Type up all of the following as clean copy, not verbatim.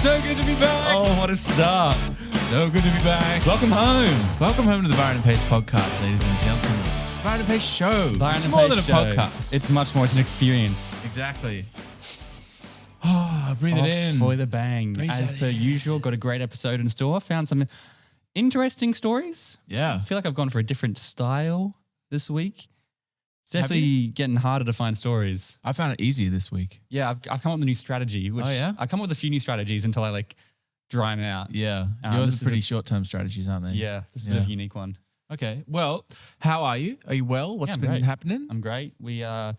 So good to be back. Oh, what a start. So good to be back. Welcome home. Welcome home to the Byron and Pace podcast, ladies and gentlemen. Byron and Pace show. It's more than a podcast. It's much more. It's an experience. Exactly. Oh, breathe it in. For the bang. Breathe As that per in. usual, got a great episode in store. Found some interesting stories. Yeah. I feel like I've gone for a different style this week. It's Have definitely getting harder to find stories. I found it easier this week. Yeah, I've come up with a new strategy. Which Oh, yeah? I come up with a few new strategies until I dry them out. Yeah. this Yours is are pretty short-term strategies, aren't they? Yeah, this is a bit of a unique one. Okay. Well, how are you? Are you well? What's I'm been great. happening? I'm great. We had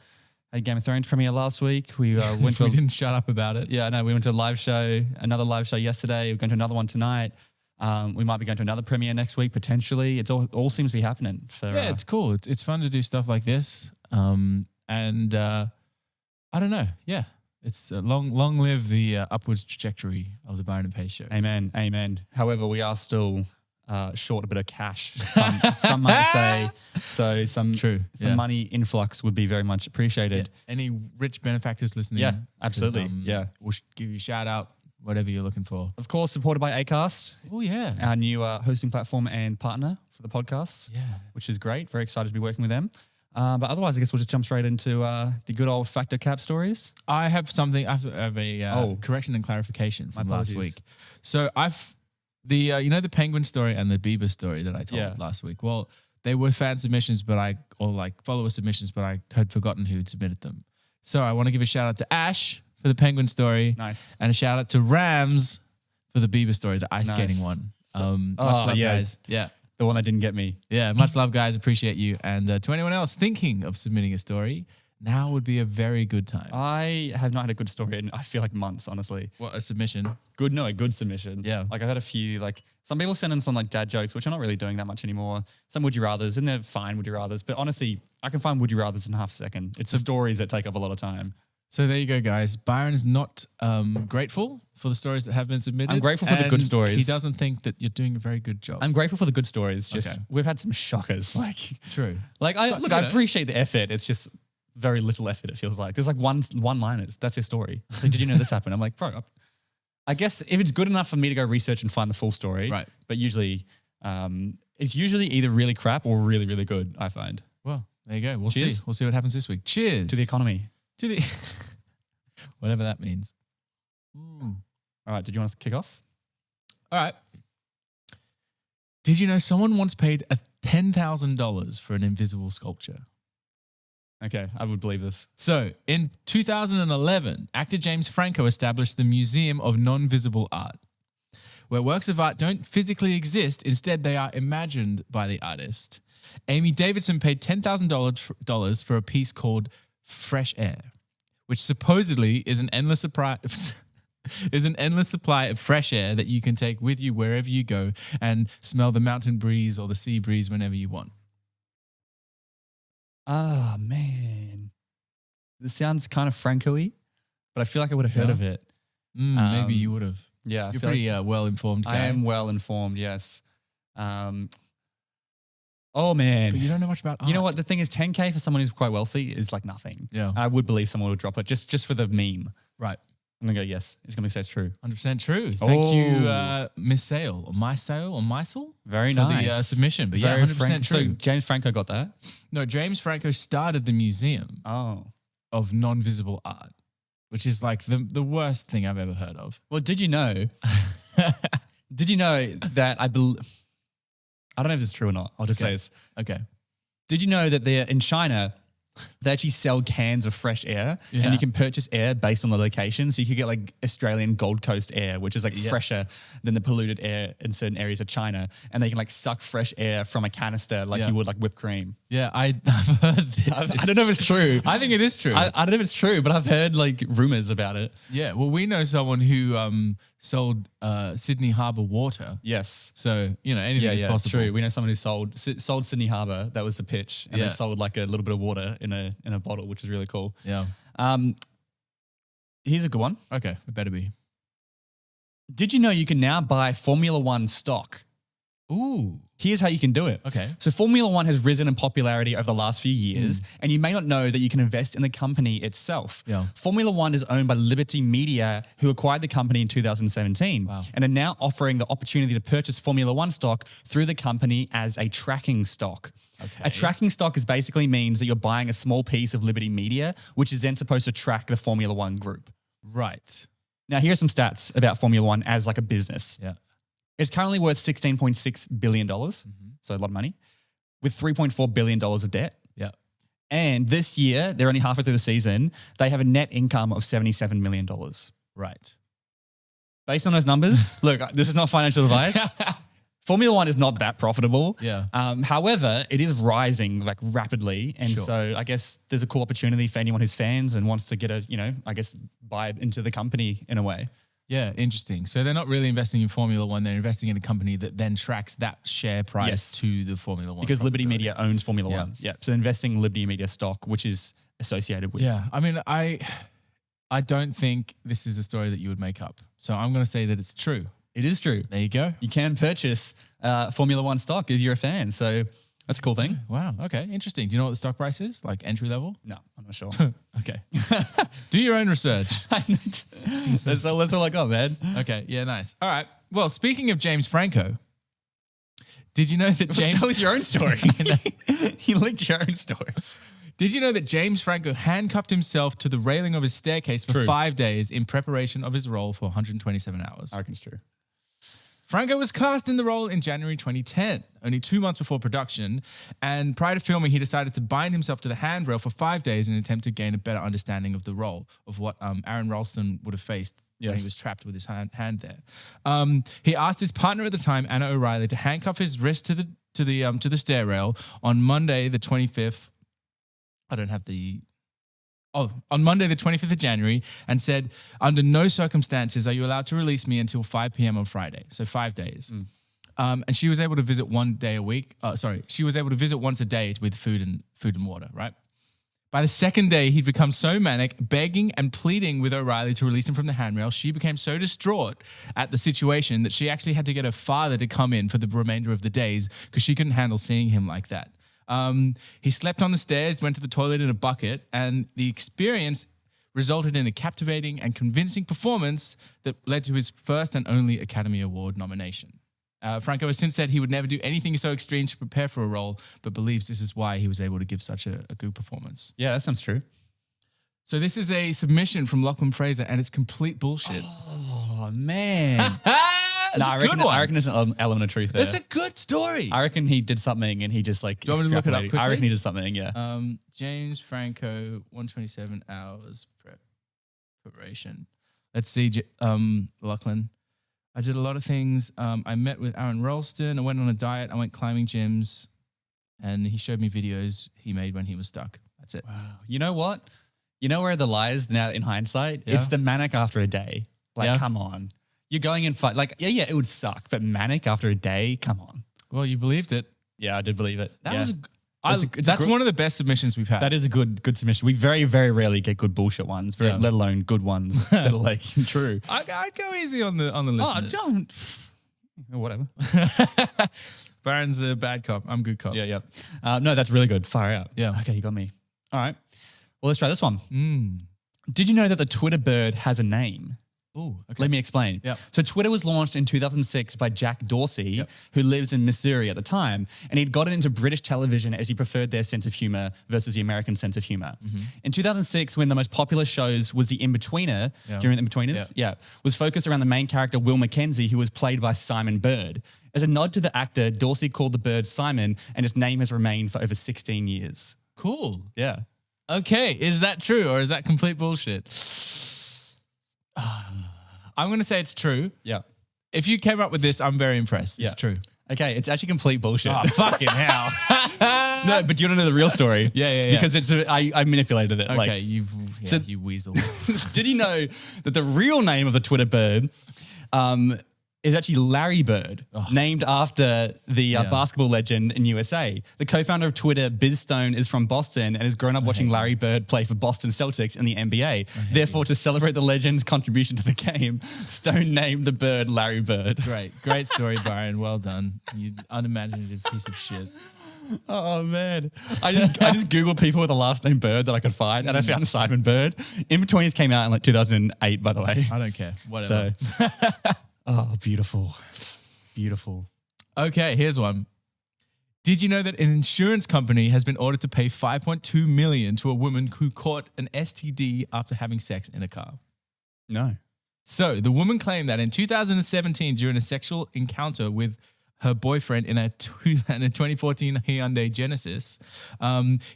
Game of Thrones premiere last week. We went to we didn't shut up about it. Yeah, no, we went to a live show, another live show yesterday. We're going to another one tonight. We might be going to another premiere next week, potentially. It's all seems to be happening. For, Yeah, it's cool. It's fun to do stuff like this. And I don't know. Yeah, it's long live the upwards trajectory of the Byron and Pace show. Amen, amen. However, we are still short a bit of cash, some might say. So some money influx would be very much appreciated. Yeah. Any rich benefactors listening? Yeah, absolutely. We'll give you a shout out, whatever you're looking for. Of course, supported by Acast. Oh, yeah. Our new hosting platform and partner for the podcast. Yeah. Which is great. Very excited to be working with them. But otherwise, I guess we'll just jump straight into the good old Factor Cap stories. I have something. I have a correction and clarification from last week. So the penguin story and the Bieber story that I told last week. Well, they were fan submissions, follower submissions, but I had forgotten who had submitted them. So I want to give a shout out to Ash for the penguin story. Nice. And a shout out to Rams for the Bieber story, the ice skating one. Much love, guys. Yeah. The one that didn't get me. Yeah, much love, guys. Appreciate you. And to anyone else thinking of submitting a story, now would be a very good time. I have not had a good story in, I feel like, months, honestly. What, a submission? A good submission. Yeah. I've had a few, some people send in some dad jokes, which I'm not really doing that much anymore. Some would you rathers, and they're fine would you rathers. But honestly, I can find would you rathers in half a second. It's the stories that take up a lot of time. So there you go, guys. Byron is not grateful for the stories that have been submitted. I'm grateful for the good stories. He doesn't think that you're doing a very good job. I'm grateful for the good stories. We've had some shockers. True. I appreciate the effort. It's just very little effort, it feels like. There's one-liners. That's their story. It's did you know this happened? I'm like, bro, I guess if it's good enough for me to go research and find the full story, right. But usually it's usually either really crap or really, really good, I find. Well, there you go. We'll Cheers. see. We'll see what happens this week. Cheers. To the economy. To the whatever that means. All right, did you want us to kick off? All right. Did you know someone once paid $10,000 for an invisible sculpture? Okay, I would believe this. So, in 2011, actor James Franco established the Museum of Non-Visible Art, where works of art don't physically exist. Instead, they are imagined by the artist. Amy Davidson paid $10,000 for a piece called Fresh Air, which supposedly is an endless supply of fresh air that you can take with you wherever you go and smell the mountain breeze or the sea breeze whenever you want. Ah, man. This sounds kind of Franco-y, but I feel like I would have heard of it. Maybe you would have. Yeah. You're pretty well-informed guy. I am well-informed, yes. Oh, man. But you don't know much about art. You know what? The thing is, $10K for someone who's quite wealthy is like nothing. Yeah. I would believe someone would drop it just for the meme. Right. I'm going to go, yes. It's going to say it's true. 100% true. Thank you, Miss Sale, or Mysel. Very for nice. the submission. But Very 100% true. So James Franco got that? No, James Franco started the Museum of Non-Visible Art, which is like the worst thing I've ever heard of. Well, did you know that I don't know if it's true or not. I'll just say this. Okay. Did you know that in China, they actually sell cans of fresh air and you can purchase air based on the location. So you could get Australian Gold Coast air, which is fresher than the polluted air in certain areas of China. And they can suck fresh air from a canister you would whipped cream. Yeah, I've heard this. I don't know if it's true. I think it is true. I don't know if it's true, but I've heard rumors about it. Yeah, well, we know someone who sold Sydney Harbour water. Yes. So, anything is possible. True. We know someone who sold Sydney Harbour. That was the pitch. And they sold a little bit of water in a bottle, which is really cool. Yeah. Here's a good one. Okay, it better be. Did you know you can now buy Formula One stock? Ooh. Here's how you can do it. Okay. So Formula One has risen in popularity over the last few years, and you may not know that you can invest in the company itself. Yeah. Formula One is owned by Liberty Media, who acquired the company in 2017, and are now offering the opportunity to purchase Formula One stock through the company as a tracking stock. Okay. A tracking stock is basically means that you're buying a small piece of Liberty Media, which is then supposed to track the Formula One group. Right. Now, here are some stats about Formula One as like a business. Yeah. It's currently worth $16.6 billion, so a lot of money, with $3.4 billion of debt. Yeah. And this year, they're only halfway through the season, they have a net income of $77 million. Right. Based on those numbers, look, this is not financial advice. Formula One is not that profitable. Yeah. However, it is rising like rapidly. And Sure. so I guess there's a cool opportunity for anyone who's fans and wants to get a, I guess buy into the company in a way. Yeah, interesting. So they're not really investing in Formula One. They're investing in a company that then tracks that share price to the Formula One. Because Liberty Media owns Formula One. Yeah. So investing in Liberty Media stock, which is associated with. Yeah. I mean, I don't think this is a story that you would make up. So I'm going to say that it's true. It is true. There you go. You can purchase Formula One stock if you're a fan. So that's a cool thing. Wow. Okay. Interesting. Do you know what the stock price is? Like entry level? No, I'm not sure. Okay. Do your own research. That's all I got, man. Okay. Yeah, nice. All right. Well, speaking of James Franco, did you know that James... That was your own story. You linked your own story. Did you know that James Franco handcuffed himself to the railing of his staircase for 5 days in preparation of his role for 127 hours? I reckon it's true. Franco was cast in the role in January 2010, only 2 months before production. And prior to filming, he decided to bind himself to the handrail for 5 days in an attempt to gain a better understanding of the role of what Aaron Ralston would have faced when he was trapped with his hand there. He asked his partner at the time, Anna O'Reilly, to handcuff his wrist to the stair rail on Monday, the 25th. On Monday, the 25th of January, and said, under no circumstances are you allowed to release me until 5 p.m. on Friday. So 5 days. And she was able to visit 1 day a week. She was able to visit once a day with food and water, right? By the second day, he'd become so manic, begging and pleading with O'Reilly to release him from the handrail. She became so distraught at the situation that she actually had to get her father to come in for the remainder of the days because she couldn't handle seeing him like that. He slept on the stairs, went to the toilet in a bucket, and the experience resulted in a captivating and convincing performance that led to his first and only Academy Award nomination. Franco has since said he would never do anything so extreme to prepare for a role, but believes this is why he was able to give such a good performance. Yeah, that sounds true. So this is a submission from Lachlan Fraser, and it's complete bullshit. Oh, man. I reckon there's an element of truth there. That's a good story. I reckon he did something and he just like... Do you want me to look it up quickly? I reckon he did something, yeah. James Franco, 127 hours preparation. Let's see, Lachlan. I did a lot of things. I met with Aaron Ralston. I went on a diet. I went climbing gyms. And he showed me videos he made when he was stuck. That's it. Wow. You know what? You know where the lies now in hindsight? Yeah. It's the manic after a day. Like, come on. You're going in fight. Like, yeah, it would suck. But manic after a day, come on. Well, you believed it. Yeah, I did believe it. That's one of the best submissions we've had. That is a good submission. We very, very rarely get good bullshit ones, let alone good ones that are like true. I'd go easy on the listeners. Oh, don't. Whatever. Byron's a bad cop. I'm good cop. Yeah. No, that's really good. Fire out. Yeah. Okay, you got me. All right. Well, let's try this one. Did you know that the Twitter bird has a name? Oh, okay. Let me explain. Yep. So Twitter was launched in 2006 by Jack Dorsey, who lives in Missouri at the time, and he'd gotten into British television as he preferred their sense of humor versus the American sense of humor. In 2006, when the most popular shows was The In-Betweener, during The In-Betweeners, was focused around the main character, Will McKenzie, who was played by Simon Bird. As a nod to the actor, Dorsey called the bird Simon, and his name has remained for over 16 years. Cool. Yeah. Okay, is that true or is that complete bullshit? I'm going to say it's true. Yeah. If you came up with this, I'm very impressed. It's true. Okay, it's actually complete bullshit. Oh, fucking hell. No, but you want to know the real story? Yeah. Because I manipulated it. Okay, you weasel. Did you know that the real name of the Twitter bird is actually Larry Bird, named after the basketball legend in USA. The co-founder of Twitter, Biz Stone, is from Boston and has grown up watching Larry Bird play for Boston Celtics in the NBA. Therefore, to celebrate the legend's contribution to the game, Stone named the bird Larry Bird. Great story, Byron. Well done. You unimaginative piece of shit. Oh man, I just Googled people with the last name Bird that I could find, and I found Simon Bird. In-Betweens came out in like 2008, by the way. I don't care. Whatever. So, oh, beautiful. Beautiful. Okay, here's one. Did you know that an insurance company has been ordered to pay $5.2 million to a woman who caught an STD after having sex in a car? No. So the woman claimed that in 2017, during a sexual encounter with her boyfriend in a 2014 Hyundai Genesis,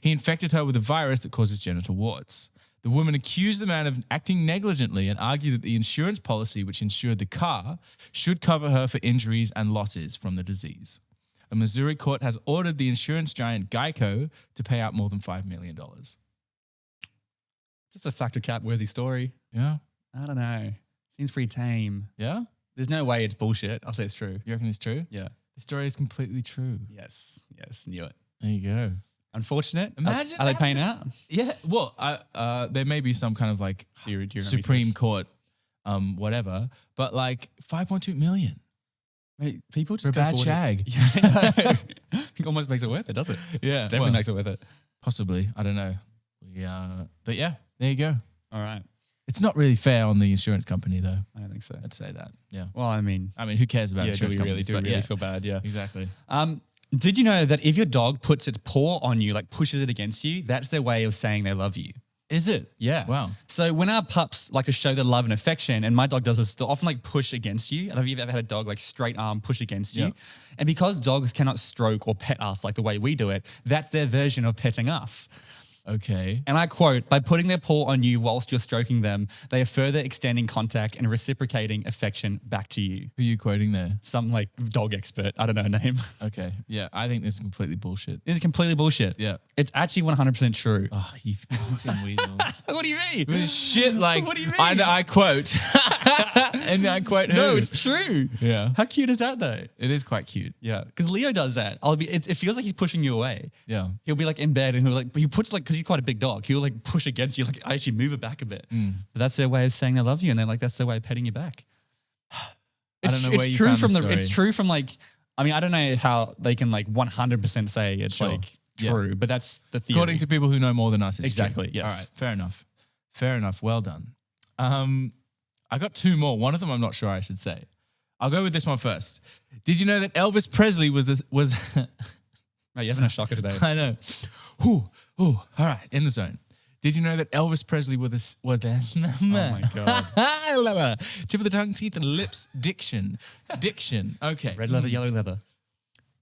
he infected her with a virus that causes genital warts. The woman accused the man of acting negligently and argued that the insurance policy, which insured the car, should cover her for injuries and losses from the disease. A Missouri court has ordered the insurance giant Geico to pay out more than $5 million. Just a factor cap worthy story. Yeah. I don't know. Seems pretty tame. Yeah? There's no way it's bullshit. I'll say it's true. You reckon it's true? Yeah. The story is completely true. Yes. Knew it. There you go. Unfortunate. Imagine. Are they paying out? Yeah. Well, there may be some kind of like Do you Supreme Court, whatever, but like 5.2 million. Mate, people just For a bad shag. It almost makes it worth it, does it? Yeah. Definitely makes it worth it. Possibly. I don't know. But yeah, there you go. All right. It's not really fair on the insurance company, though. I don't think so. I'd say that. Yeah. Well, I mean, who cares about do insurance we really companies? feel bad? Yeah. Exactly. Did you know that if your dog puts its paw on you, like pushes it against you, that's their way of saying they love you? Is it? Yeah. Wow. So when our pups like to show their love and affection, and my dog does this, they'll often like push against you. And have you ever had a dog like straight arm push against you? Yeah. And because dogs cannot stroke or pet us like the way we do it, that's their version of petting us. Okay. And I quote, by putting their paw on you whilst you're stroking them, they are further extending contact and reciprocating affection back to you. Who are you quoting there? Some like dog expert. I don't know her name. Okay. Yeah. I think this is completely bullshit. It's completely bullshit. Yeah. It's actually 100% true. Oh, you fucking weasel. What do you mean? This shit like, What do you mean? I quote. And I quote who? No, it's true. Yeah. How cute is that though? It is quite cute. Yeah. Because Leo does that. It feels like he's pushing you away. Yeah. He'll be like in bed and he puts like, because he's quite a big dog, he'll like push against you, like I actually move it back a bit. But that's their way of saying they love you, and then like that's their way of petting you back. I don't know where you found the story. It's true from like, I mean, I don't know how they can like 100% say it's Sure. like true, but that's the theory. According to people who know more than us, it's Exactly, true. yes. All right. Fair enough. Well done. I got two more. One of them I'm not sure I should say. I'll go with this one first. Did you know that Elvis Presley was Mate, you having a shocker today. I know. Ooh. All right. In the zone. Did you know that Elvis Presley was Oh my God. tip of the tongue, teeth, and lips, diction. Okay. Red leather, yellow leather.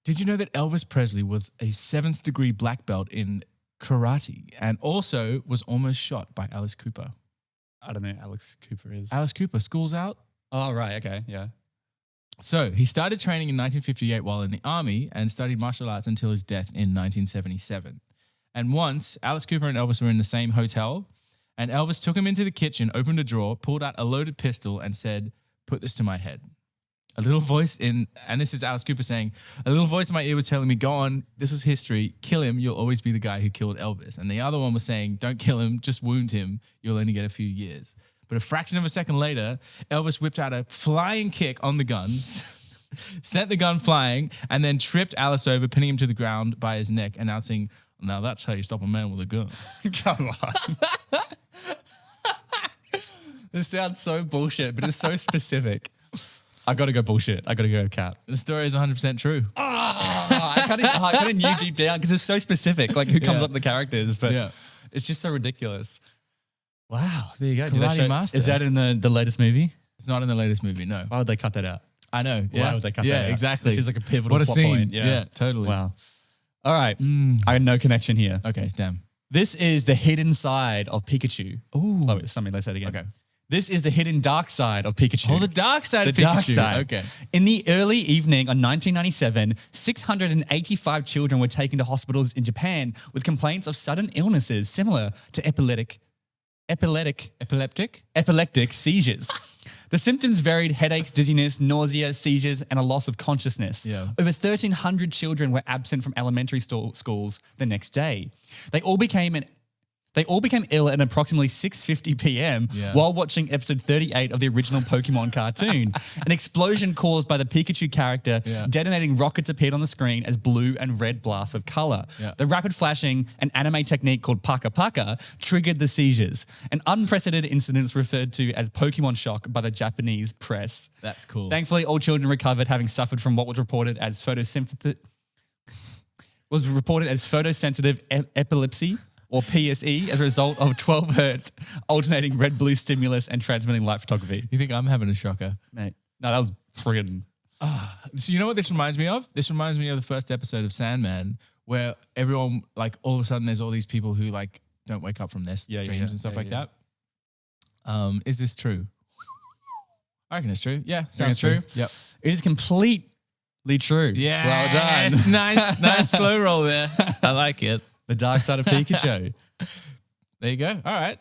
Did you know that Elvis Presley was a 7th degree black belt in karate and also was almost shot by Alice Cooper? I don't know who Alex Cooper is. Alice Cooper, School's Out. Oh, right. Okay. Yeah. So he started training in 1958 while in the army and studied martial arts until his death in 1977. And once, Alice Cooper and Elvis were in the same hotel, and Elvis took him into the kitchen, opened a drawer, pulled out a loaded pistol, and said, "Put this to my head." A little voice and this is Alice Cooper saying, "A little voice in my ear was telling me, go on, this is history, kill him, you'll always be the guy who killed Elvis." And the other one was saying, "Don't kill him, just wound him, you'll only get a few years." But a fraction of a second later, Elvis whipped out a flying kick on the guns, sent the gun flying, and then tripped Alice over, pinning him to the ground by his neck, announcing, "Now that's how you stop a man with a gun." Come on. This sounds so bullshit, but it's so specific. I got to go bullshit. I got to go cap. The story is 100% true. I kind of knew deep down because it's so specific, like who comes up with the characters, but it's just so ridiculous. Wow, there you go. Karate Master. Is that in the latest movie? It's not in the latest movie, no. Why would they cut that out? I know. Why would they cut that out? Yeah, exactly. This seems like a pivotal what a plot scene. point. Yeah, totally. Wow. All right. I had no connection here. Okay, damn. This is the hidden side of Pikachu. Ooh. Oh, wait, something, let's say it again. Okay. This is the hidden dark side of Pikachu. Oh, the dark side of Pikachu. The dark side. Okay. In the early evening on 1997, 685 children were taken to hospitals in Japan with complaints of sudden illnesses similar to epileptic seizures. The symptoms varied: headaches, dizziness, nausea, seizures, and a loss of consciousness. Yeah. Over 1,300 children were absent from elementary schools the next day. They all became ill at approximately 6:50 p.m. while watching episode 38 of the original Pokemon cartoon. An explosion caused by the Pikachu character detonating rockets appeared on the screen as blue and red blasts of color. The rapid flashing, an anime technique called Paka Paka, triggered the seizures. An unprecedented incident was referred to as Pokemon shock by the Japanese press. That's cool. Thankfully, all children recovered, having suffered from what was reported as photosensitive epilepsy, or PSE, as a result of 12 hertz alternating red-blue stimulus and transmitting light photography. You think I'm having a shocker? Mate, no, that was friggin'. So you know what this reminds me of? This reminds me of the first episode of Sandman, where everyone, like, all of a sudden there's all these people who, like, don't wake up from their dreams and stuff like that. Is this true? I reckon it's true. Yeah, sounds true. Yep. It is completely true. Yeah. Well done. Nice slow roll there. I like it. The dark side of Pikachu. There you go. All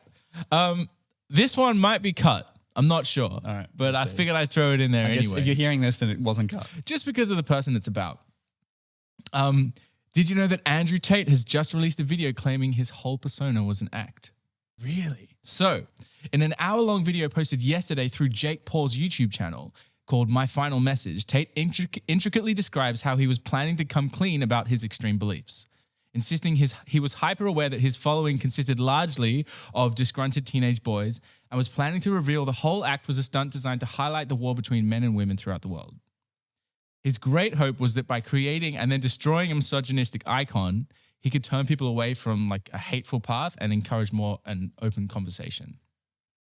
right. This one might be cut. I'm not sure. All right. But I figured I'd throw it in there anyway. If you're hearing this, then it wasn't cut. Just because of the person it's about. Did you know that Andrew Tate has just released a video claiming his whole persona was an act? Really? So, in an hour-long video posted yesterday through Jake Paul's YouTube channel called My Final Message, Tate intricately describes how he was planning to come clean about his extreme beliefs, insisting he was hyper-aware that his following consisted largely of disgruntled teenage boys and was planning to reveal the whole act was a stunt designed to highlight the war between men and women throughout the world. His great hope was that by creating and then destroying a misogynistic icon, he could turn people away from like a hateful path and encourage more an open conversation.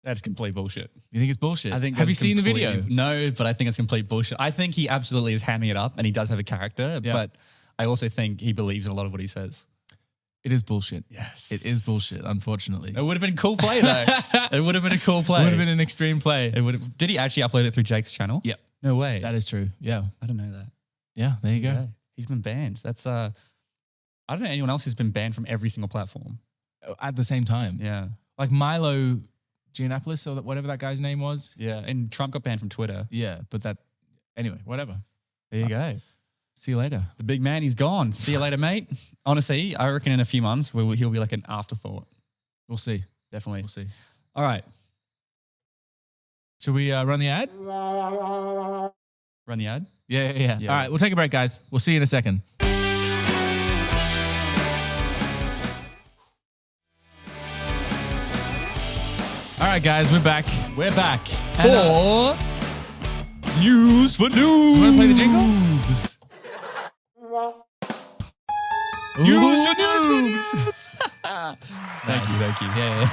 That's complete bullshit. You think it's bullshit? I think. Have you seen the video? No, but I think it's complete bullshit. I think he absolutely is hamming it up and he does have a character, but I also think he believes in a lot of what he says. It is bullshit. Yes. It is bullshit, unfortunately. It would have been a cool play, though. It would have been a cool play. It would have been an extreme play. It would have. Did he actually upload it through Jake's channel? Yep. No way. That is true. Yeah. I don't know that. Yeah, there you go. Yeah. He's been banned. That's I don't know anyone else who's been banned from every single platform. At the same time. Yeah. Like Milo Giannopoulos or whatever that guy's name was. Yeah. And Trump got banned from Twitter. Yeah, but anyway, whatever. There you go. See you later. The big man, he's gone. See you later, mate. Honestly, I reckon in a few months he'll be like an afterthought. We'll see. Definitely. We'll see. All right. Should we run the ad? Run the ad? Yeah. All right, we'll take a break, guys. We'll see you in a second. All right, guys, we're back. We're back. For News for Noobs. You want to play the jingle? News for Noobs. Thank you. Yeah.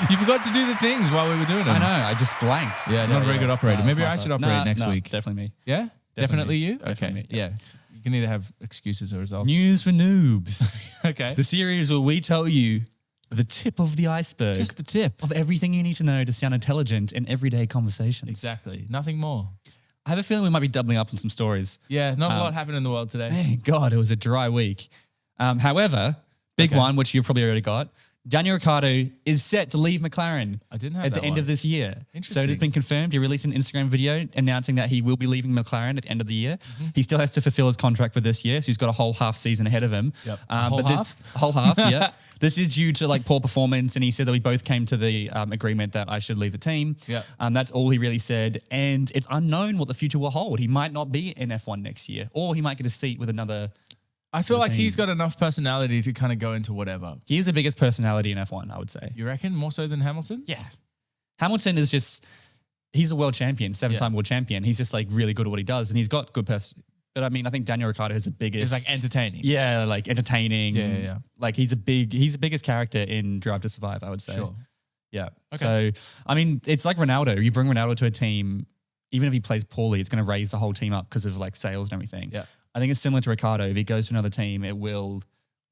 You forgot to do the things while we were doing them. I know. I just blanked. Yeah, not a very good operator. No, Maybe I should operate next week. Definitely me. Yeah? Definitely you? Definitely okay. me. Yeah. You can either have excuses or results. News for Noobs. Okay. The series where we tell you the tip of the iceberg. Just the tip. Of everything you need to know to sound intelligent in everyday conversations. Exactly. Nothing more. I have a feeling we might be doubling up on some stories. Yeah, not a lot happened in the world today. Man, God, it was a dry week. However, big one, which you've probably already got, Daniel Ricciardo is set to leave McLaren I didn't have at that the end one. of this year. Interesting. So it has been confirmed. He released an Instagram video announcing that he will be leaving McLaren at the end of the year. Mm-hmm. He still has to fulfill his contract for this year, so he's got a whole half season ahead of him. Yep. Whole half, yeah. This is due to like poor performance, and he said that we both came to the agreement that I should leave the team. Yeah. That's all he really said, and it's unknown what the future will hold. He might not be in F1 next year, or he might get a seat with another. I feel like he's got enough personality to kind of go into whatever. He is the biggest personality in F1, I would say. You reckon? More so than Hamilton? Yeah. Hamilton is just, he's a world champion, seven-time world champion. He's just like really good at what he does, and he's got good But I mean, I think Daniel Ricciardo is the biggest. It's like entertaining. Yeah, like entertaining. Yeah. Like he's the biggest character in Drive to Survive, I would say. Sure. Yeah. Okay. So, I mean, it's like Ronaldo. You bring Ronaldo to a team, even if he plays poorly, it's going to raise the whole team up because of like sales and everything. Yeah. I think it's similar to Ricciardo. If he goes to another team, it will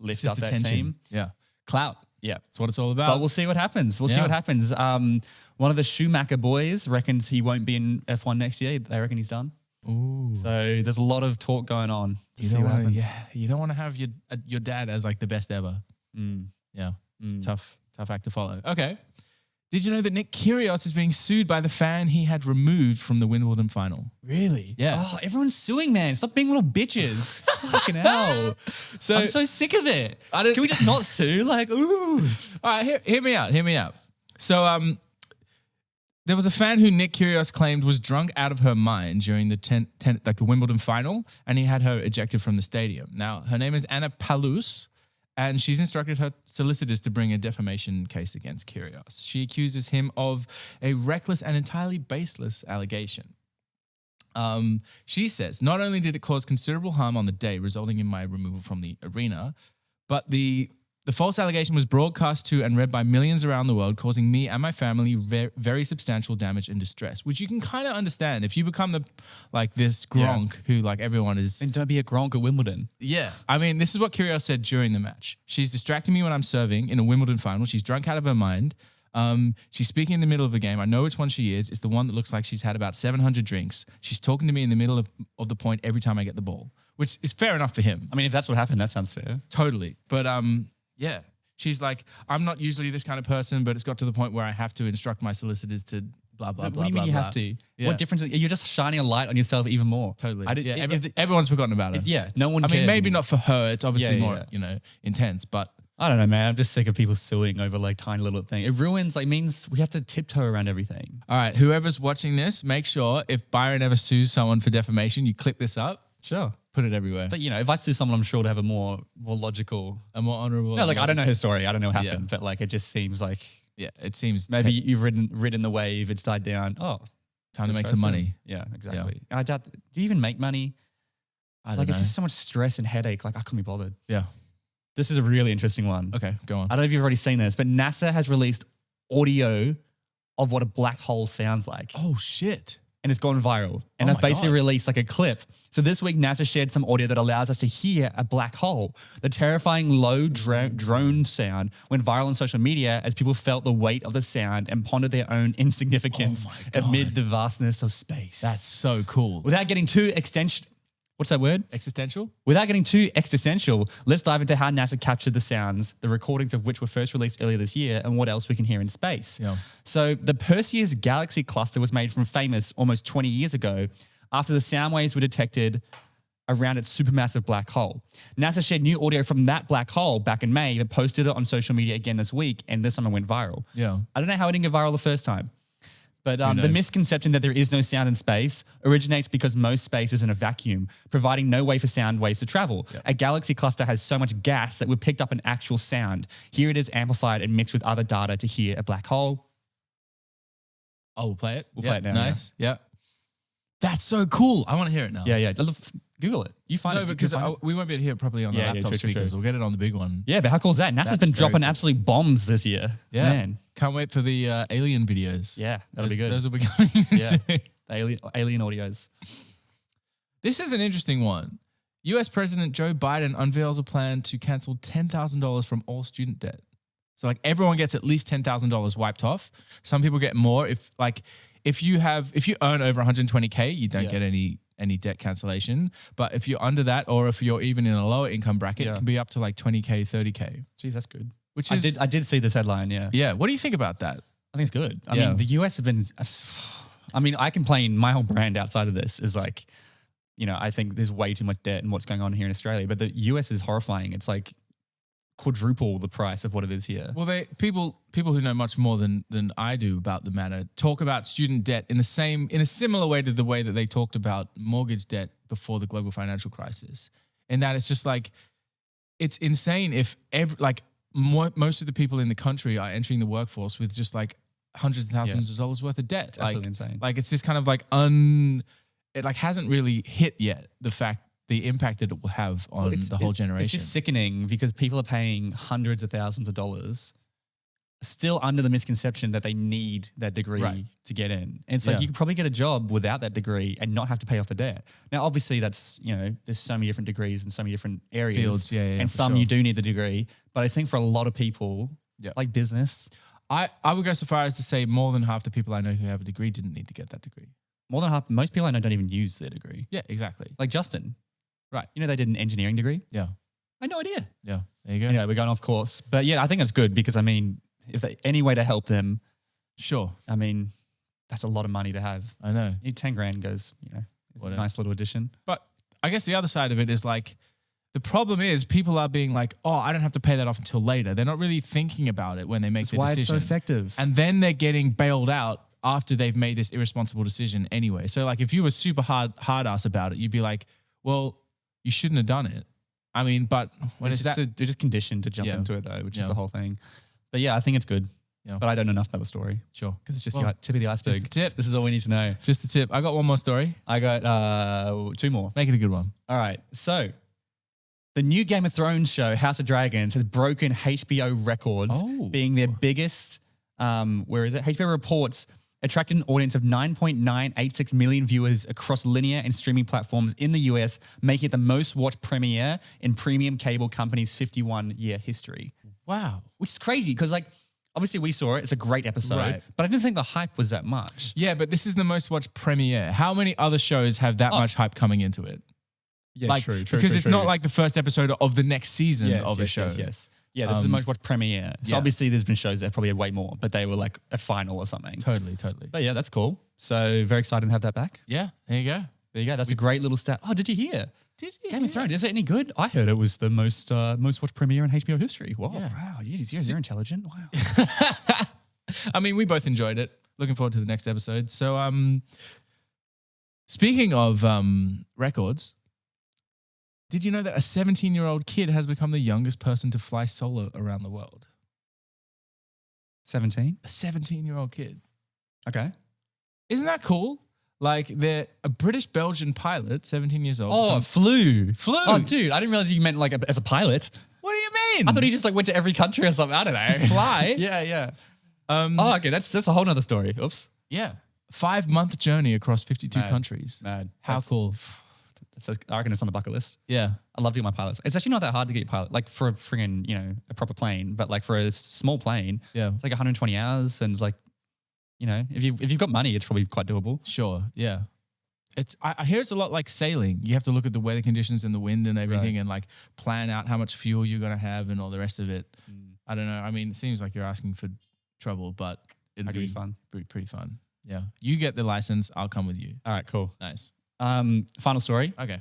lift up that attention. team. Yeah. Clout. Yeah. That's what it's all about. But we'll see what happens. We'll see what happens. One of the Schumacher boys reckons he won't be in F1 next year. They reckon he's done. Ooh. So there's a lot of talk going on. You don't want to have your dad as like the best ever. Yeah. Tough act to follow. Okay. Did you know that Nick Kyrgios is being sued by the fan he had removed from the Wimbledon final? Really? Yeah. Oh, everyone's suing, man. Stop being little bitches. Fucking hell. So I'm so sick of it. Can we just not sue? Like, ooh. All right, hear me out. So there was a fan who Nick Kyrgios claimed was drunk out of her mind during the the Wimbledon final, and he had her ejected from the stadium. Now, her name is Anna Palus, and she's instructed her solicitors to bring a defamation case against Kyrgios. She accuses him of a reckless and entirely baseless allegation. She says, not only did it cause considerable harm on the day, resulting in my removal from the arena, but the false allegation was broadcast to and read by millions around the world, causing me and my family very substantial damage and distress, which you can kind of understand. If you become this Gronk who everyone is... And don't be a Gronk at Wimbledon. Yeah. I mean, this is what Kyrgios said during the match. She's distracting me when I'm serving in a Wimbledon final. She's drunk out of her mind. She's speaking in the middle of a game. I know which one she is. It's the one that looks like she's had about 700 drinks. She's talking to me in the middle of the point every time I get the ball, which is fair enough for him. I mean, if that's what happened, that sounds fair. Totally. But yeah, she's like, I'm not usually this kind of person, but it's got to the point where I have to instruct my solicitors to blah, blah, blah, What do you mean blah, you blah. have to? Yeah. What difference? You're just shining a light on yourself even more. Totally. If Everyone's forgotten about it. yeah, no one I cared. mean, maybe not for her. It's obviously Yeah, yeah, more, intense, but I don't know, man. I'm just sick of people suing over tiny little things. It ruins, means we have to tiptoe around everything. all right, whoever's watching this, make sure if Byron ever sues someone for defamation, you clip this up, Sure. put it everywhere. But, if I sue someone, I'm sure to have a more logical... A more honorable. No, I don't know his story. I don't know what happened. But, it just seems like Yeah, it seems maybe you've ridden the wave, it's died down. Oh, time to let's make try some soon. money. Yeah, exactly. And I doubt... Do you even make money? I don't know. It's just so much stress and headache. I couldn't be bothered. Yeah. This is a really interesting one. Okay, go on. I don't know if you've already seen this, but NASA has released audio of what a black hole sounds like. Oh, shit. And it's gone viral. And Oh they've my basically God. released a clip. So this week, NASA shared some audio that allows us to hear a black hole. The terrifying low drone sound went viral on social media as people felt the weight of the sound and pondered their own insignificance Oh my God. amid the vastness of space. That's so cool. Without getting too what's that word? Existential? Without getting too existential, let's dive into how NASA captured the sounds, the recordings of which were first released earlier this year, and what else we can hear in space. Yeah. So the Perseus galaxy cluster was made from famous almost 20 years ago after the sound waves were detected around its supermassive black hole. NASA shared new audio from that black hole back in May, but posted it on social media again this week, and this time it went viral. Yeah. I don't know how it didn't get viral the first time. But the knows? misconception that there is no sound in space originates because most space is in a vacuum, providing no way for sound waves to travel. Yep. A galaxy cluster has so much gas that we've picked up an actual sound. Here it is amplified and mixed with other data to hear a black hole. Oh, we'll play it? We'll play it now, Nice. Yeah. That's so cool. I want to hear it now. Yeah. Google it. You find No, it. because we won't be able to hear it properly on the Yeah, laptop true. speakers. We'll get it on the big one. Yeah, but how cool is that? NASA's That's been very dropping cool. absolute bombs this year. Yeah. Man. Can't wait for the alien videos. Yeah, that'll be good. Those will be coming Yeah. soon. Alien audios. This is an interesting one. US President Joe Biden unveils a plan to cancel $10,000 from all student debt. So everyone gets at least $10,000 wiped off. Some people get more. If you earn over 120K, you don't Yeah. get any debt cancellation. But if you're under that, or if you're even in a lower income bracket, it can be up to 20K, 30K. Jeez, that's good. Which is I did see this headline, yeah. yeah. What do you think about that? I think it's good. I Yeah. mean, the US has been, I complain, my whole brand outside of this is I think there's way too much debt in what's going on here in Australia, but the US is horrifying. It's quadruple the price of what it is here. Well, people who know much more than I do about the matter talk about student debt in a similar way to the way that they talked about mortgage debt before the global financial crisis. In that it's just it's insane if most of the people in the country are entering the workforce with just hundreds of thousands of dollars worth of debt. It's absolutely insane. It's this kind of it hasn't really hit yet the impact that it will have on the whole generation. It's just sickening because people are paying hundreds of thousands of dollars still under the misconception that they need that degree to get in. And it's you could probably get a job without that degree and not have to pay off the debt. Now, obviously that's, there's so many different degrees and so many different areas. Fields, and for some sure. you do need the degree. But I think for a lot of people, like business, I would go so far as to say more than half the people I know who have a degree didn't need to get that degree. more than half, most people I know don't even use their degree. Yeah, exactly. Like Justin. Right. They did an engineering degree. Yeah. I had no idea. Yeah. There you go. Anyway, we're going off course. But yeah, I think it's good because, if there's any way to help them, Sure. I mean, that's a lot of money to have. I know. 10 grand goes, it's a Whatever. nice little addition. But I guess the other side of it is like, the problem is people are being like, oh, I don't have to pay that off until later. They're not really thinking about it when they make the Why decision. it's so effective. And then they're getting bailed out after they've made this irresponsible decision anyway. So like if you were super hard ass about it, you'd be like, well, you shouldn't have done it. I mean, but when It's it's just that, they're just conditioned to jump Yeah. into it though, which is Yeah. the whole thing. But yeah, I think it's good. Yeah. But I don't know enough about the story sure. because it's just Well, the tip of the iceberg. Just the tip. This is all we need to know. Just the tip. I got one more story. I got 2 more. Make it a good one. All right. So the new Game of Thrones show, House of Dragons, has broken HBO records, Oh. being their biggest, where is it? HBO reports attracted an audience of 9.986 million viewers across linear and streaming platforms in the US, making it the most watched premiere in premium cable company's 51-year history. Wow. Which is crazy because, like, obviously we saw it. It's a great episode, Right. but I didn't think the hype was that much. Yeah, but this is the most watched premiere. How many other shows have that much hype coming into it? Yeah, Like, because it's not like the first episode of the next season of a show. Yes. Yeah, this is the most watched premiere. So yeah. obviously there's been shows that probably had way more, but they were like a final or something. Totally. But yeah, that's cool. So very excited to have that back. Yeah, there you go. There you go. That's a great little stat. Oh, did you hear? Did you? Game of Thrones, is it any good? I heard it was the most watched premiere in HBO history. Wow, Yeah. wow, you're intelligent. Wow. I mean, we both enjoyed it. Looking forward to the next episode. So, speaking of records, did you know that a 17-year-old kid has become the youngest person to fly solo around the world? 17? A 17-year-old kid. Okay. Isn't that cool? Like, they're a British-Belgian pilot, 17 years old. Oh, flew. Flew. Oh, dude, I didn't realize you meant like as a pilot. What do you mean? I thought he just like went to every country or something. I don't know. To fly? Yeah. Oh, okay. That's a whole nother story. Oops. Yeah. 5-month journey across 52 Mad. countries. Mad. How cool. I reckon it's on the bucket list. Yeah. I love to get my pilots. It's actually not that hard to get your pilot, like for a friggin', a proper plane, but like for a small plane, Yeah. it's like 120 hours and it's like, if you've got money, it's probably quite doable. Sure. Yeah. I hear it's a lot like sailing. You have to look at the weather conditions and the wind and everything and like plan out how much fuel you're going to have and all the rest of it. I don't know. I mean, it seems like you're asking for trouble, but it'd That'd be fun. Pretty fun. Yeah. You get the license. I'll come with you. All right, cool. Nice. Final story. Okay.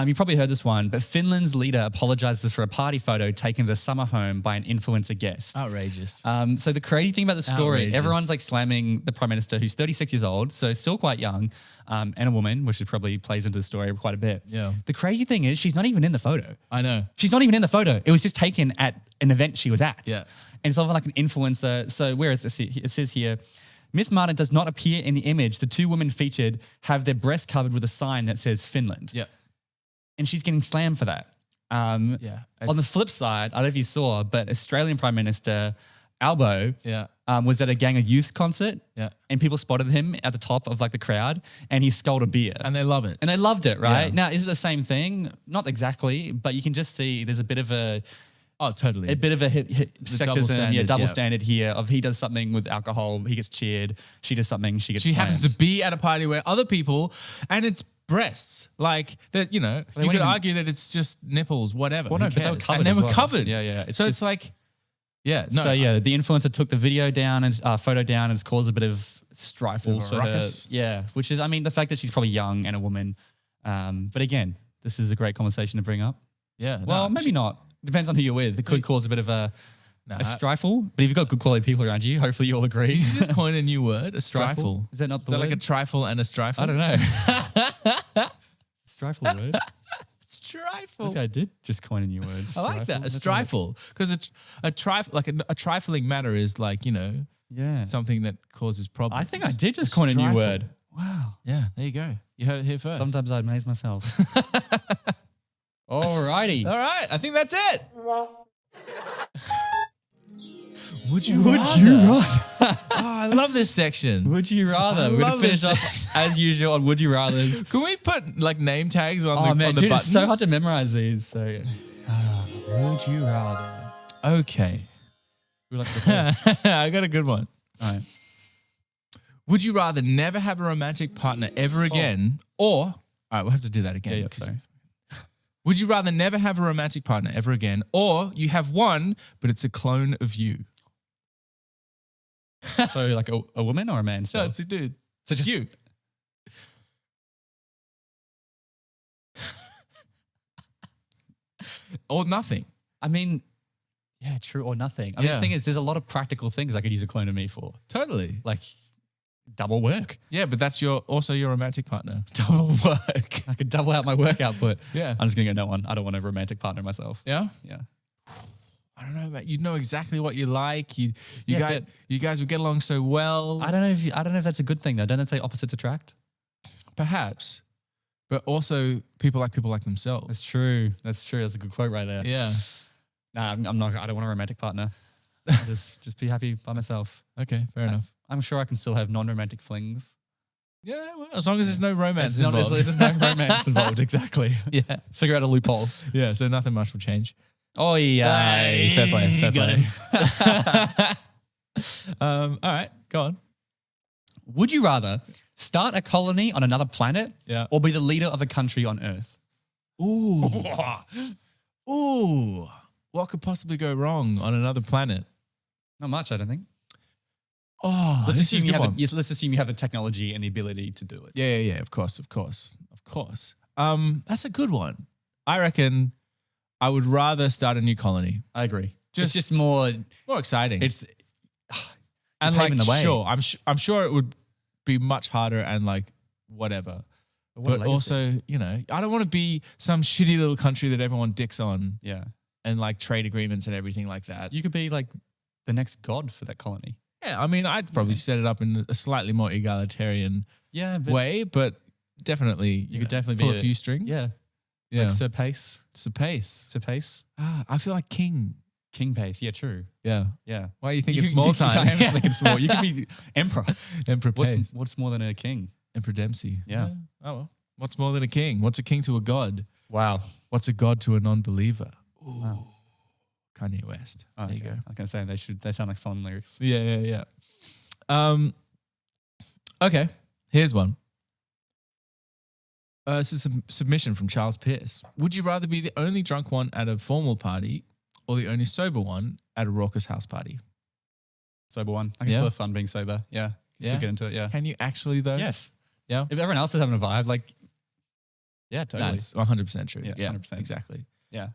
You probably heard this one, but Finland's leader apologizes for a party photo taken at a summer home by an influencer guest. Outrageous. So the crazy thing about the story, Outrageous. everyone's like slamming the prime minister, who's 36 years old, so still quite young, and a woman, which probably plays into the story quite a bit. Yeah. The crazy thing is she's not even in the photo. I know. She's not even in the photo. It was just taken at an event she was at. Yeah. And it's often like an influencer. So where is this? It says here, Miss Martin does not appear in the image. The 2 women featured have their breasts covered with a sign that says Finland. Yeah. And she's getting slammed for that. On the flip side, I don't know if you saw, but Australian Prime Minister Albo was at a Gang of Youth concert and people spotted him at the top of like the crowd and he sculled a beer. And they love it. And they loved it, right? Yeah. Now, is it the same thing? Not exactly, but you can just see there's a bit of a... Oh, totally. A bit of a sexism, double yeah. standard here of he does something with alcohol, he gets cheered. She does something, she gets She slammed. happens to be at a party where other people, and it's breasts, like that. You weren't could even- argue that it's just nipples, whatever. Well, Who no, but they were cares? covered and they as were well. covered. Yeah. So it's like, no. So yeah, the influencer took the video down and photo down and it's caused a bit of strifles for her. ruckus. Yeah, which is, I mean, the fact that she's probably young and a woman. But again, this is a great conversation to bring up. Yeah. Well, maybe not. Depends on who you're with. It could cause a bit of a strifle. But if you've got good quality people around you, hopefully you all agree. Did you just coin a new word? A strifle. Is that not Is the that word? like a trifle and a strifle? I don't know. Strifle word. Strifle. Maybe I did just coin a new word. I like that. A That's all right. strifle. Because a trifling matter is like, Yeah. something that causes problems. I think I did just coin a new Strifle. word. Wow. Yeah, there you go. You heard it here first. Sometimes I amaze myself. Alrighty. All right, I think that's it. Would you Would rather? you rather? Oh, I love this section. Would you rather? I We're going love to finish this up as usual on Would You Rathers. Can we put like name tags on Oh the man, on the dude, buttons? it's so hard to memorize these. So, would you rather? Okay. Who would like to go first? I got a good one. All right. Would you rather never have a romantic partner ever again, or all right, we'll have to do that again. Yeah, 'cause- sorry. Would you rather never have a romantic partner ever again, or you have one, but it's a clone of you? So like a woman or a man? No, Still? it's a dude. So just you. Or nothing. I mean, yeah, true or nothing. I mean, the thing is, there's a lot of practical things I could use a clone of me for. Totally. Like double work. Yeah, but that's also your romantic partner. Double work. I could double out my work output. Yeah. I'm just going to go no one. I don't want a romantic partner myself. Yeah? Yeah. I don't know, mate. You know exactly what you like. You Yeah, guys would get along so well. I don't know if that's a good thing though. Don't they say opposites attract? Perhaps. But also people like themselves. That's true. That's true. That's a good quote right there. Yeah. Nah, I'm not. I don't want a romantic partner. I'll just be happy by myself. Okay, fair enough. I'm sure I can still have non-romantic flings. Yeah, well, as long as there's no romance There's involved. there's no romance involved. Exactly. Yeah. Figure out a loophole. Yeah, so nothing much will change. Oh yeah. Fair play. Fair play. All right, go on. Would you rather start a colony on another planet or be the leader of a country on Earth? Ooh. Ooh. What could possibly go wrong on another planet? Not much, I don't think. Oh, Let's this is assume a good one. let's assume you have the technology and the ability to do it. Yeah, of course. That's a good one. I reckon I would rather start a new colony. I agree. Just it's just more exciting. It's and paving the way. Sure, I'm sure it would be much harder and like whatever. But also, you know, I don't want to be some shitty little country that everyone dicks on. Yeah. And like trade agreements and everything like that. You could be like the next god for that colony. Yeah, I mean, I'd probably set it up in a slightly more egalitarian way, but definitely you could definitely pull be a few strings. Yeah. Yeah. Like Sir Pace. Sir Pace. Sir Pace. I feel like King. King Pace. Yeah, true. Yeah. Yeah. Why are you thinking small time? I am thinking small. You could be emperor. Emperor Pace. What's more than a king? Emperor Dempsey. Yeah. Oh, well. What's more than a king? What's a king to a god? Wow. What's a god to a non-believer? Ooh. Wow. Kanye West. Oh, there you go. I was going to say they sound like song lyrics. Yeah. Okay, here's one. This is a submission from Charles Pierce. Would you rather be the only drunk one at a formal party or the only sober one at a raucous house party? Sober one. I can still have fun being sober. Yeah. Still get into it. Yeah. Can you actually though? Yes. Yeah. If everyone else is having a vibe, like, yeah, totally. That's 100% true. Yeah, 100%. Exactly. Yeah.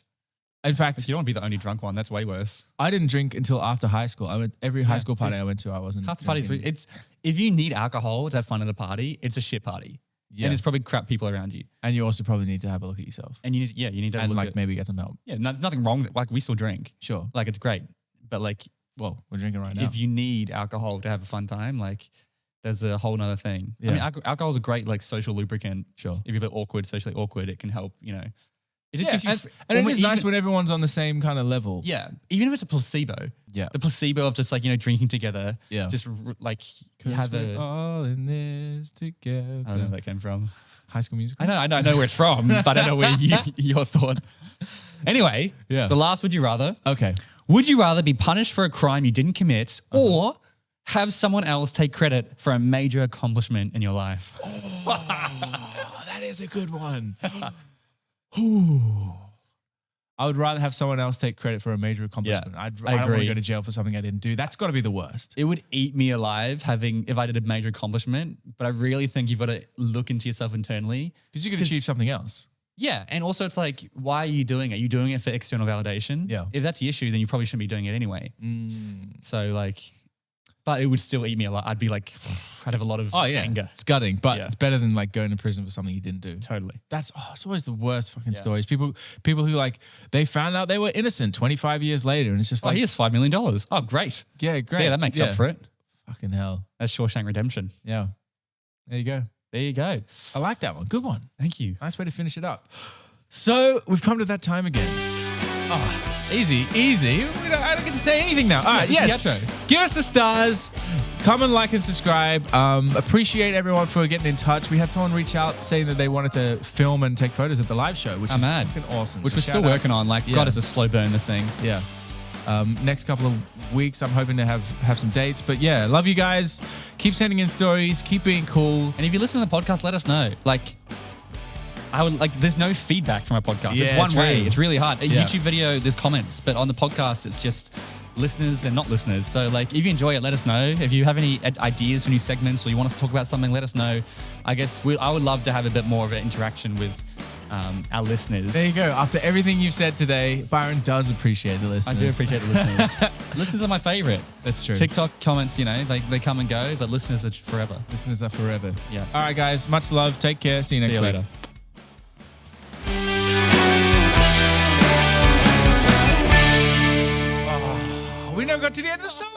In fact, you don't want to be the only drunk one. That's way worse. I didn't drink until after high school. I went every high school party I went to. I wasn't. Half the parties. It's if you need alcohol to have fun at a party, it's a shit party. Yeah. And it's probably crap people around you. And you also probably need to have a look at yourself. And you need to have a look like at, maybe get some help. Yeah, nothing wrong. Like we still drink. Sure. Like it's great. But like, well, we're drinking right now. If you need alcohol to have a fun time, like there's a whole nother thing. Yeah. I mean, alcohol is a great like social lubricant. Sure. If you're a bit awkward, socially awkward, it can help, you know. It just gives you and it is nice when everyone's on the same kind of level. Yeah. Even if it's a placebo. Yeah. The placebo of just like, you know, drinking together. Yeah. Just like you have we're all in this together. I don't know where that came from. High School Musical? I know where it's from, but I don't know where your thought. Anyway, the last would you rather. Okay. Would you rather be punished for a crime you didn't commit or have someone else take credit for a major accomplishment in your life? Oh, that is a good one. Ooh. I would rather have someone else take credit for a major accomplishment. Yeah, I don't want to go to jail for something I didn't do. That's got to be the worst. It would eat me alive if I did a major accomplishment, but I really think you've got to look into yourself internally. Because you could achieve something else. Yeah. And also it's like, why are you doing it? Are you doing it for external validation? Yeah. If that's the issue, then you probably shouldn't be doing it anyway. So like, but it would still eat me alive. I'd be like, I'd have a lot of anger. It's gutting, but it's better than like going to prison for something you didn't do. Totally. It's always the worst fucking stories. People who like, they found out they were innocent 25 years later and it's just like. Here's $5 million. Oh, great. Yeah, great. Yeah, that makes up for it. Fucking hell. That's Shawshank Redemption. Yeah. There you go. There you go. I like that one. Good one. Thank you. Nice way to finish it up. So we've come to that time again. Oh, easy. I don't get to say anything now. All right, yes. Give us the stars. Come and like and subscribe. Appreciate everyone for getting in touch. We had someone reach out saying that they wanted to film and take photos at the live show, which is fucking awesome. Which we're still working on. Like, God, it's a slow burn, this thing. Yeah. Next couple of weeks, I'm hoping to have some dates. But yeah, love you guys. Keep sending in stories. Keep being cool. And if you listen to the podcast, let us know. Like, there's no feedback from our podcast. Yeah, it's one true. way. It's really hard. A YouTube video, there's comments, but on the podcast, it's just listeners and not listeners. So like, if you enjoy it, let us know. If you have any ideas for new segments or you want us to talk about something, let us know. I guess I would love to have a bit more of an interaction with our listeners. There you go. After everything you've said today, Byron does appreciate the listeners. I do appreciate the listeners. Listeners are my favorite. That's true. TikTok comments, you know, they come and go, but listeners are forever. Listeners are forever. Yeah. All right, guys. Much love. Take care. See you next week. later. We never got to the end of the song.